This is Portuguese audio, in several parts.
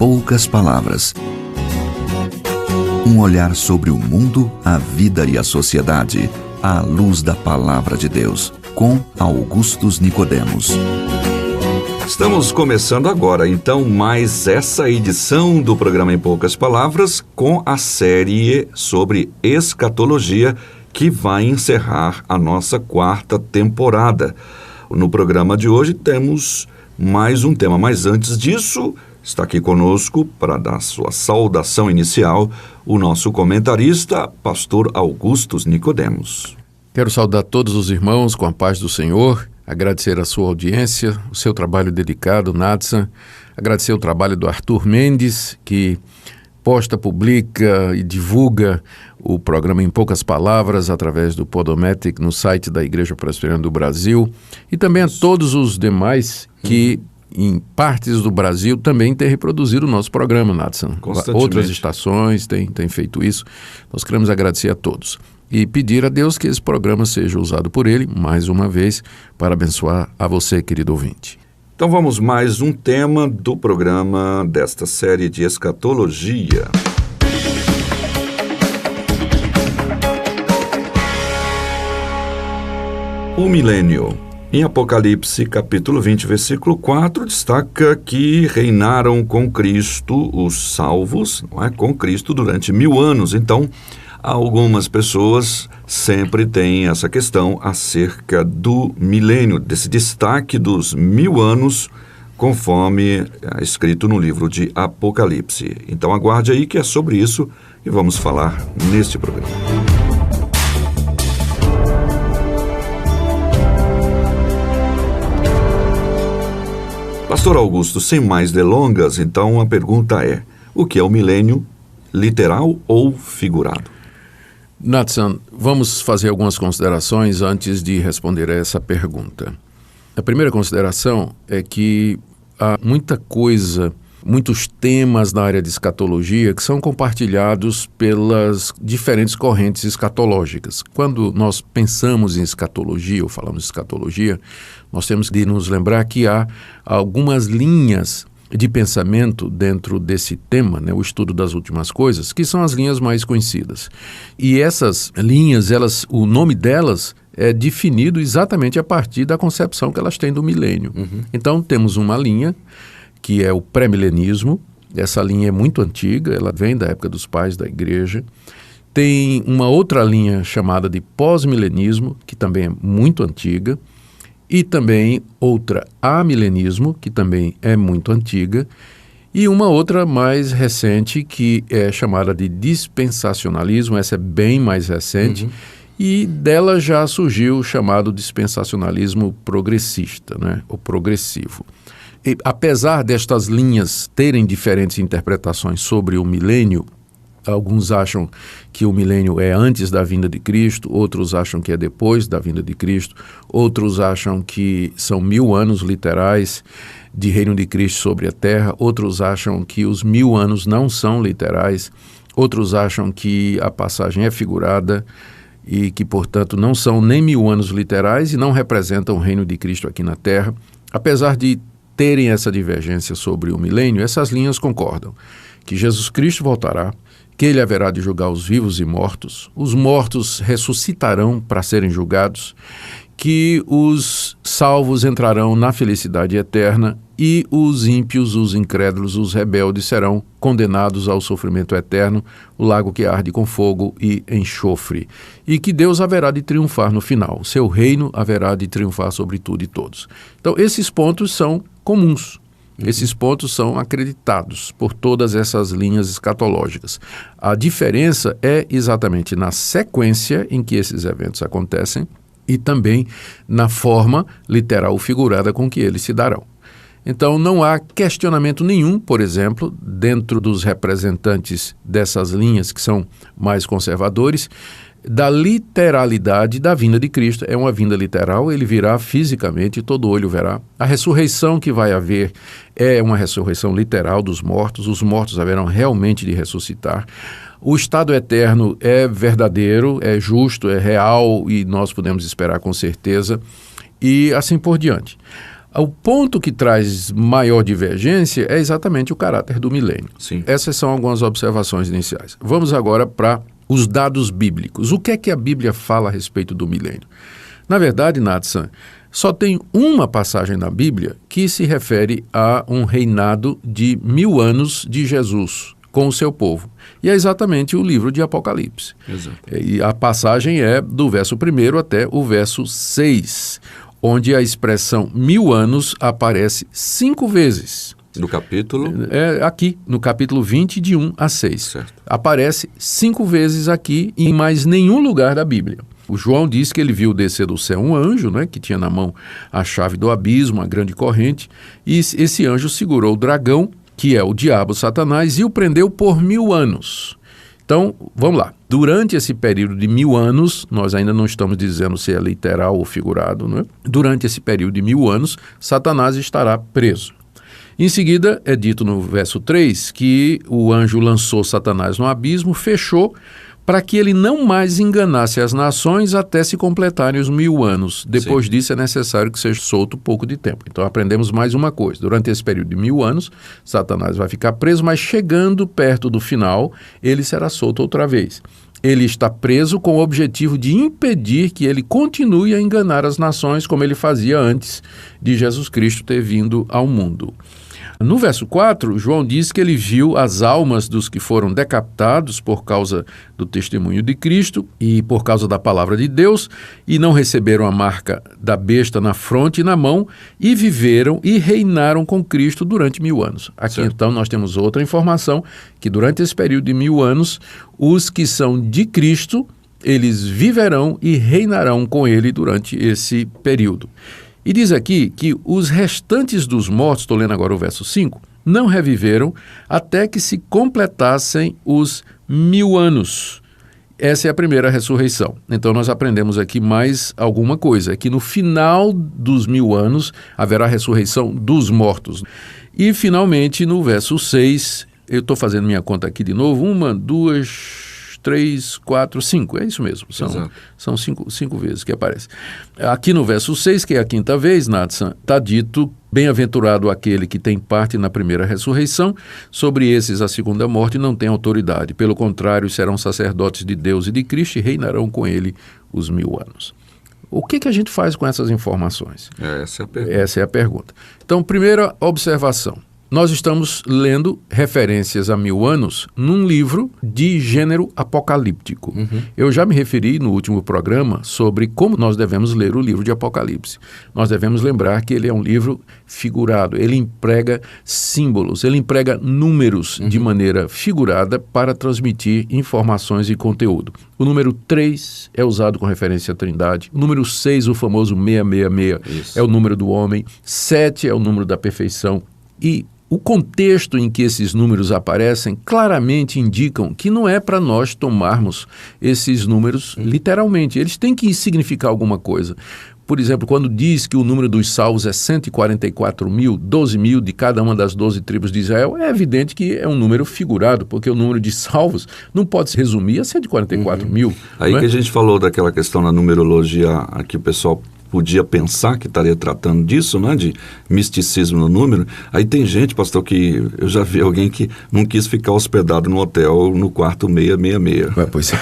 poucas palavras. Um olhar sobre o mundo, a vida e a sociedade, à luz da Palavra de Deus, com Augustus Nicodemos. Estamos começando agora, então, mais essa edição do programa Em Poucas Palavras, com a série sobre escatologia, que vai encerrar a nossa 4ª temporada. No programa de hoje temos mais um tema, mas antes disso, está aqui conosco para dar sua saudação inicial o nosso comentarista, pastor Augustus Nicodemos. Quero saudar todos os irmãos com a paz do Senhor, agradecer a sua audiência, o seu trabalho dedicado, Natsan, agradecer o trabalho do Arthur Mendes, que posta, publica e divulga o programa Em Poucas Palavras através do Podomatic no site da Igreja Presbiteriana do Brasil, e também a todos os demais que em partes do Brasil também têm reproduzido o nosso programa, Natsan. Outras estações têm feito isso. Nós queremos agradecer a todos e pedir a Deus que esse programa seja usado por Ele, mais uma vez, para abençoar a você, querido ouvinte. Então vamos mais um tema do programa desta série de escatologia. O milênio. Em Apocalipse, capítulo 20, versículo 4, destaca que reinaram com Cristo os salvos, não é? Com Cristo durante 1000 anos. Então, algumas pessoas sempre têm essa questão acerca do milênio, desse destaque dos 1000 anos, conforme é escrito no livro de Apocalipse. Então aguarde aí que é sobre isso que vamos falar neste programa. Pastor Augusto, sem mais delongas, então a pergunta é: o que é o milênio, literal ou figurado? Natsan, vamos fazer algumas considerações antes de responder a essa pergunta. A primeira consideração é que há muita coisa, muitos temas na área de escatologia que são compartilhados pelas diferentes correntes escatológicas. Quando nós pensamos em escatologia ou falamos de escatologia, nós temos de nos lembrar que há algumas linhas de pensamento dentro desse tema, né, o estudo das últimas coisas, que são as linhas mais conhecidas. E essas linhas, o nome delas é definido exatamente a partir da concepção que elas têm do milênio. Então, temos uma linha que é o pré-milenismo. Essa linha é muito antiga, ela vem da época dos pais da igreja. Tem uma outra linha chamada de pós-milenismo, que também é muito antiga. E também outra amilenismo, que também é muito antiga, e uma outra mais recente, que é chamada de dispensacionalismo. Essa é bem mais recente, e dela já surgiu o chamado dispensacionalismo progressista, né, o progressivo. E, apesar destas linhas terem diferentes interpretações sobre o milênio, alguns acham que o milênio é antes da vinda de Cristo, outros acham que é depois da vinda de Cristo, outros acham que são 1000 anos literais de reino de Cristo sobre a terra, outros acham que os 1000 anos não são literais, outros acham que a passagem é figurada e que, portanto, não são nem 1000 anos literais e não representam o reino de Cristo aqui na terra. Apesar de terem essa divergência sobre o milênio, essas linhas concordam que Jesus Cristo voltará, que ele haverá de julgar os vivos e mortos, os mortos ressuscitarão para serem julgados, que os salvos entrarão na felicidade eterna e os ímpios, os incrédulos, os rebeldes serão condenados ao sofrimento eterno, o lago que arde com fogo e enxofre, e que Deus haverá de triunfar no final, seu reino haverá de triunfar sobre tudo e todos. Então, esses pontos são comuns. Esses pontos são acreditados por todas essas linhas escatológicas. A diferença é exatamente na sequência em que esses eventos acontecem e também na forma literal ou figurada com que eles se darão. Então, não há questionamento nenhum, por exemplo, dentro dos representantes dessas linhas que são mais conservadores, da literalidade da vinda de Cristo. É uma vinda literal, ele virá fisicamente, todo olho verá. A ressurreição que vai haver é uma ressurreição literal dos mortos, os mortos haverão realmente de ressuscitar. O estado eterno é verdadeiro, é justo, é real e nós podemos esperar com certeza, e assim por diante. O ponto que traz maior divergência é exatamente o caráter do milênio. Sim. Essas são algumas observações iniciais. Vamos agora para os dados bíblicos. O que é que a Bíblia fala a respeito do milênio? Na verdade, Natsan, só tem uma passagem na Bíblia que se refere a um reinado de 1000 anos de Jesus com o seu povo. E é exatamente o livro de Apocalipse. Exato. E a passagem é do verso 1 até o verso 6, onde a expressão 1000 anos aparece 5 vezes. No capítulo? Aqui, no capítulo 20, de 1 a 6. Certo. Aparece 5 vezes aqui e em mais nenhum lugar da Bíblia. O João diz que ele viu descer do céu um anjo, né, que tinha na mão a chave do abismo, a grande corrente, e esse anjo segurou o dragão, que é o diabo Satanás, e o prendeu por 1000 anos. Então, vamos lá. Durante esse período de 1000 anos, nós ainda não estamos dizendo se é literal ou figurado, né? Durante esse período de 1000 anos, Satanás estará preso. Em seguida, é dito no verso 3 que o anjo lançou Satanás no abismo, fechou, para que ele não mais enganasse as nações até se completarem os 1000 anos. Depois disso é necessário que seja solto pouco de tempo. Então aprendemos mais uma coisa. Durante esse período de 1000 anos, Satanás vai ficar preso, mas chegando perto do final, ele será solto outra vez. Ele está preso com o objetivo de impedir que ele continue a enganar as nações como ele fazia antes de Jesus Cristo ter vindo ao mundo. No verso 4, João diz que ele viu as almas dos que foram decapitados por causa do testemunho de Cristo e por causa da palavra de Deus e não receberam a marca da besta na fronte e na mão e viveram e reinaram com Cristo durante 1000 anos. Aqui então nós temos outra informação, que durante esse período de 1000 anos, os que são de Cristo, eles viverão e reinarão com ele durante esse período. E diz aqui que os restantes dos mortos, estou lendo agora o verso 5, não reviveram até que se completassem os 1000 anos. Essa é a primeira ressurreição. Então nós aprendemos aqui mais alguma coisa, que no final dos 1000 anos haverá a ressurreição dos mortos. E finalmente no verso 6, eu estou fazendo minha conta aqui de novo, 1, 2, 3, 4, 5, é isso mesmo, são cinco vezes que aparece. Aqui no verso 6, que é a quinta vez, Natsan, está dito, bem-aventurado aquele que tem parte na primeira ressurreição, sobre esses a segunda morte não tem autoridade, pelo contrário, serão sacerdotes de Deus e de Cristo e reinarão com ele os 1000 anos. O que a gente faz com essas informações? Essa é a pergunta. Essa é a pergunta. Então, primeira observação. Nós estamos lendo referências a 1000 anos num livro de gênero apocalíptico. Eu já me referi no último programa sobre como nós devemos ler o livro de Apocalipse. Nós devemos lembrar que ele é um livro figurado, ele emprega símbolos, ele emprega números de maneira figurada para transmitir informações e conteúdo. O número 3 é usado com referência à Trindade. O número 6, o famoso 666, é o número do homem. 7 é o número da perfeição. E o contexto em que esses números aparecem claramente indicam que não é para nós tomarmos esses números literalmente. Eles têm que significar alguma coisa. Por exemplo, quando diz que o número dos salvos é 144 mil, 12 mil de cada uma das 12 tribos de Israel, é evidente que é um número figurado, porque o número de salvos não pode se resumir a 144 mil. Aí que a gente falou daquela questão na numerologia, aqui o pessoal podia pensar que estaria tratando disso, né, de misticismo no número. Aí tem gente, pastor, que eu já vi alguém que não quis ficar hospedado no hotel no quarto 666. Pois é.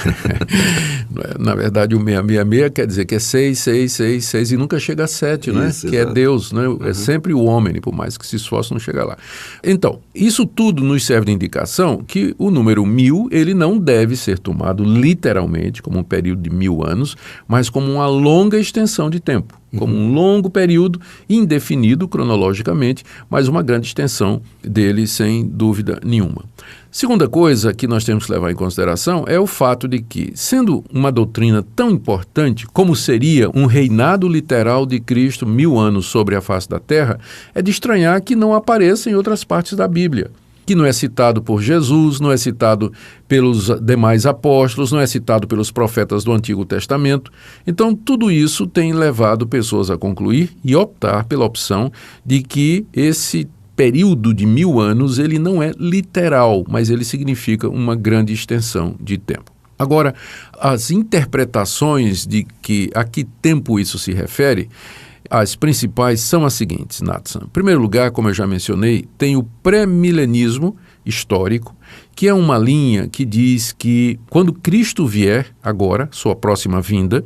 Na verdade, o 666 quer dizer que é 6, 6, 6, 6 e nunca chega a 7, né? Isso, que exato. É Deus, né? É sempre o homem, por mais que se esforce, não chega lá. Então, isso tudo nos serve de indicação que o número 1000, ele não deve ser tomado literalmente como um período de 1000 anos, mas como uma longa extensão de tempo. Como um longo período, indefinido cronologicamente, mas uma grande extensão dele, sem dúvida nenhuma. Segunda coisa que nós temos que levar em consideração é o fato de que, sendo uma doutrina tão importante como seria um reinado literal de Cristo 1000 anos sobre a face da terra, é de estranhar que não apareça em outras partes da Bíblia. Que não é citado por Jesus, não é citado pelos demais apóstolos, não é citado pelos profetas do Antigo Testamento. Então, tudo isso tem levado pessoas a concluir e optar pela opção de que esse período de 1000 anos, ele não é literal, mas ele significa uma grande extensão de tempo. Agora, as interpretações de que a que tempo isso se refere, As principais são as seguintes, Natsan. Em primeiro lugar, como eu já mencionei, tem o pré-milenismo histórico, que é uma linha que diz que quando Cristo vier, agora, sua próxima vinda,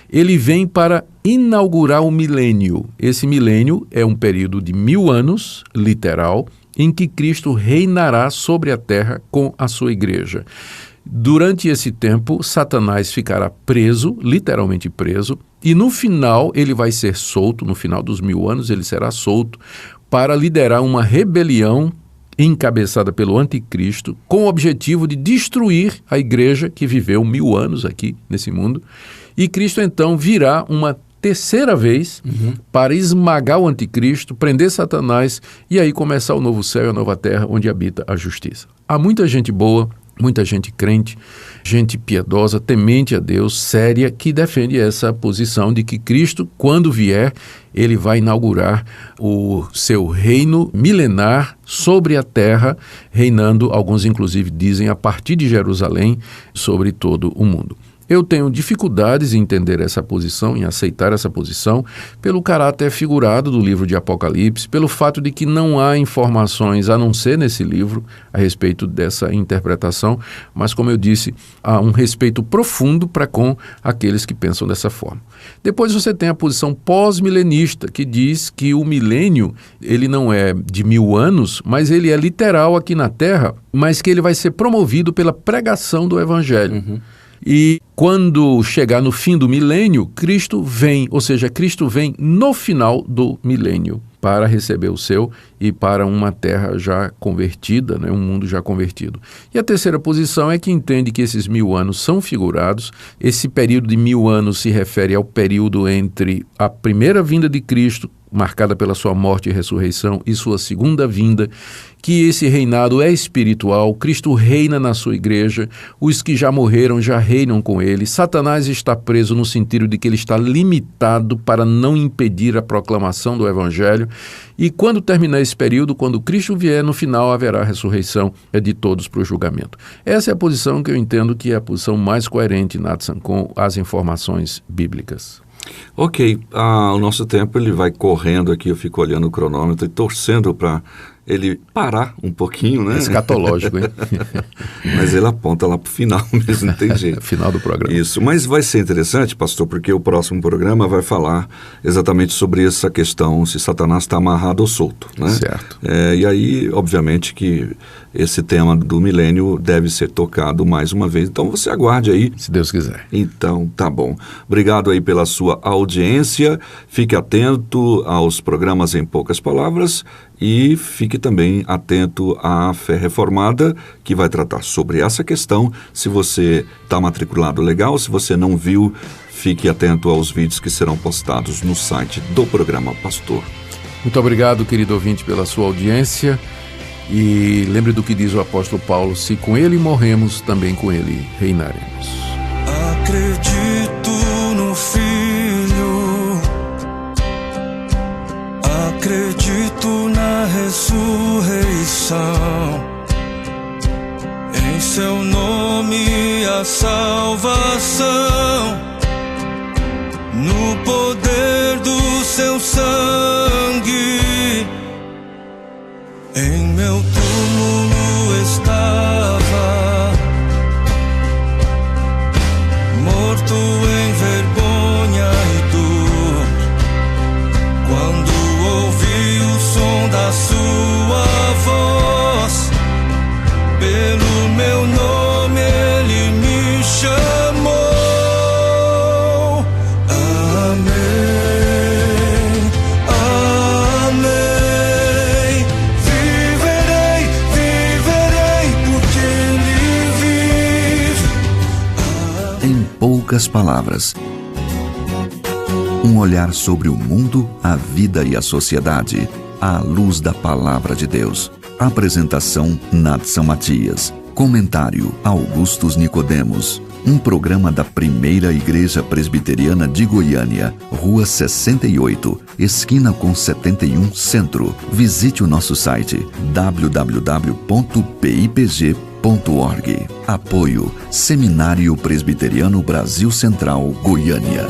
ele vem para inaugurar o milênio. Esse milênio é um período de 1000 anos, literal, em que Cristo reinará sobre a terra com a sua igreja. Durante esse tempo, Satanás ficará preso, literalmente preso, e no final ele vai ser solto, no final dos 1000 anos ele será solto, para liderar uma rebelião encabeçada pelo anticristo, com o objetivo de destruir a igreja que viveu 1000 anos aqui nesse mundo, e Cristo então virá uma terceira vez para esmagar o anticristo, prender Satanás e aí começar o novo céu e a nova terra onde habita a justiça. Há muita gente boa, muita gente crente, gente piedosa, temente a Deus, séria, que defende essa posição de que Cristo, quando vier, ele vai inaugurar o seu reino milenar sobre a terra, reinando, alguns inclusive dizem, a partir de Jerusalém, sobre todo o mundo. Eu tenho dificuldades em entender essa posição, em aceitar essa posição, pelo caráter figurado do livro de Apocalipse, pelo fato de que não há informações, a não ser nesse livro, a respeito dessa interpretação, mas, como eu disse, há um respeito profundo para com aqueles que pensam dessa forma. Depois você tem a posição pós-milenista, que diz que o milênio, ele não é de 1000 anos, mas ele é literal aqui na Terra, mas que ele vai ser promovido pela pregação do Evangelho. E quando chegar no fim do milênio, Cristo vem, ou seja, Cristo vem no final do milênio para receber o seu e para uma terra já convertida, né, um mundo já convertido. E a terceira posição é que entende que esses 1000 anos são figurados. Esse período de 1000 anos se refere ao período entre a primeira vinda de Cristo, marcada pela sua morte e ressurreição, e sua segunda vinda, que esse reinado é espiritual. Cristo reina na sua igreja, os que já morreram já reinam com ele. Satanás está preso no sentido de que ele está limitado para não impedir a proclamação do Evangelho, e quando terminar esse período, quando Cristo vier, no final haverá a ressurreição de todos para o julgamento. Essa é a posição que eu entendo que é a posição mais coerente, Natsan, com as informações bíblicas. Ok, o nosso tempo ele vai correndo aqui, eu fico olhando o cronômetro e torcendo para ele parar um pouquinho, né? Escatológico, hein? Mas ele aponta lá para o final mesmo, não tem jeito. Final do programa. Isso, mas vai ser interessante, pastor, porque o próximo programa vai falar exatamente sobre essa questão, se Satanás está amarrado ou solto, né? Certo. E aí, obviamente, que esse tema do milênio deve ser tocado mais uma vez. Então, você aguarde aí. Se Deus quiser. Então, tá bom. Obrigado aí pela sua audiência. Fique atento aos programas Em Poucas Palavras e fique também atento à Fé Reformada, que vai tratar sobre essa questão. Se você está matriculado, legal. Se você não viu, fique atento aos vídeos que serão postados no site do programa Pastor. Muito obrigado, querido ouvinte, pela sua audiência. E lembre do que diz o apóstolo Paulo: se com ele morremos, também com ele reinaremos. Acredito no Filho, acredito na ressurreição, em seu nome a salvação, no poder do seu sangue. Em meu túmulo estava, morto em vergonha e dor, quando ouvi o som da sua voz, pelo meu nome ele me chamou. Poucas palavras. Um olhar sobre o mundo, a vida e a sociedade, à luz da Palavra de Deus. Apresentação: Natsan Matias. Comentário: Augustus Nicodemos. Um programa da Primeira Igreja Presbiteriana de Goiânia, Rua 68, esquina com 71, Centro. Visite o nosso site www.pipg.org. Apoio: Seminário Presbiteriano Brasil Central, Goiânia.